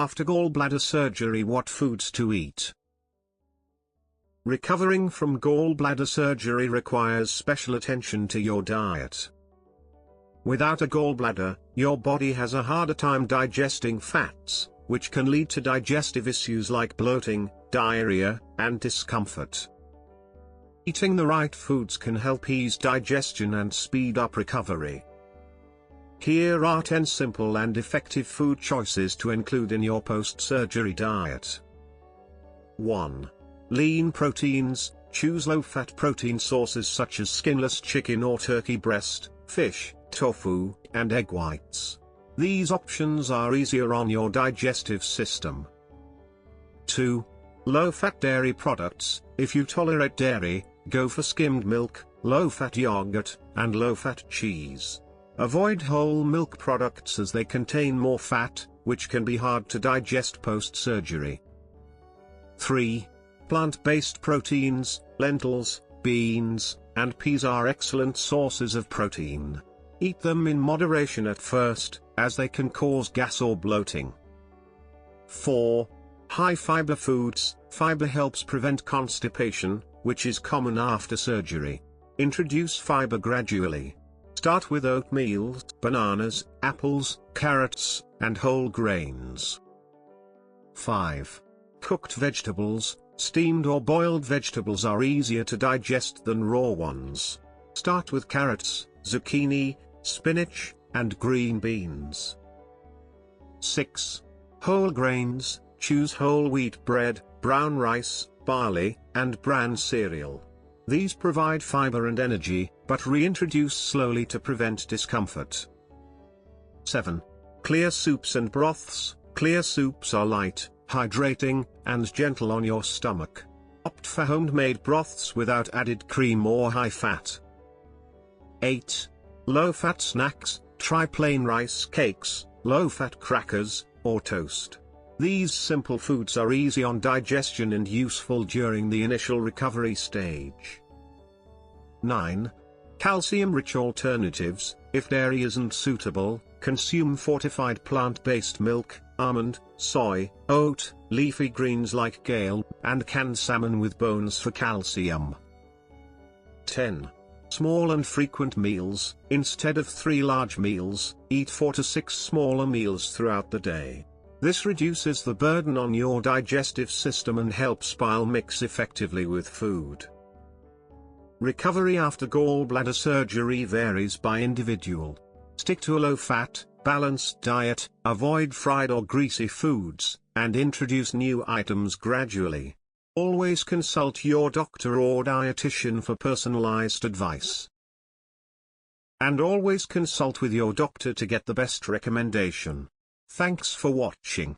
After gallbladder surgery, what foods to eat? Recovering from gallbladder surgery requires special attention to your diet. Without a gallbladder, your body has a harder time digesting fats, which can lead to digestive issues like bloating, diarrhea, and discomfort. Eating the right foods can help ease digestion and speed up recovery. Here are 10 simple and effective food choices to include in your post-surgery diet. 1. Lean proteins. Choose low-fat protein sources such as skinless chicken or turkey breast, fish, tofu, and egg whites. These options are easier on your digestive system. 2. Low-fat dairy products. If you tolerate dairy, go for skimmed milk, low-fat yogurt, and low-fat cheese. Avoid whole milk products as they contain more fat, which can be hard to digest post-surgery. 3. Plant-based proteins. Lentils, beans, and peas are excellent sources of protein. Eat them in moderation at first, as they can cause gas or bloating. 4. High-fiber foods. Fiber helps prevent constipation, which is common after surgery. Introduce fiber gradually. Start with oatmeal, bananas, apples, carrots, and whole grains. 5. Cooked vegetables. Steamed or boiled vegetables are easier to digest than raw ones. Start with carrots, zucchini, spinach, and green beans. 6. Whole grains. Choose whole wheat bread, brown rice, barley, and bran cereal. These provide fiber and energy, but reintroduce slowly to prevent discomfort. 7. Clear soups and broths. Clear soups are light, hydrating, and gentle on your stomach. Opt for homemade broths without added cream or high fat. 8. Low-fat snacks. Try plain rice cakes, low-fat crackers, or toast. These simple foods are easy on digestion and useful during the initial recovery stage. 9. Calcium-rich alternatives. If dairy isn't suitable, consume fortified plant-based milk, almond, soy, oat, leafy greens like kale, and canned salmon with bones for calcium. 10. Small and frequent meals. Instead of 3 large meals, eat 4 to 6 smaller meals throughout the day. This reduces the burden on your digestive system and helps bile mix effectively with food. Recovery after gallbladder surgery varies by individual. Stick to a low-fat, balanced diet, avoid fried or greasy foods, and introduce new items gradually. Always consult your doctor or dietitian for personalized advice. And always consult with your doctor to get the best recommendation. Thanks for watching.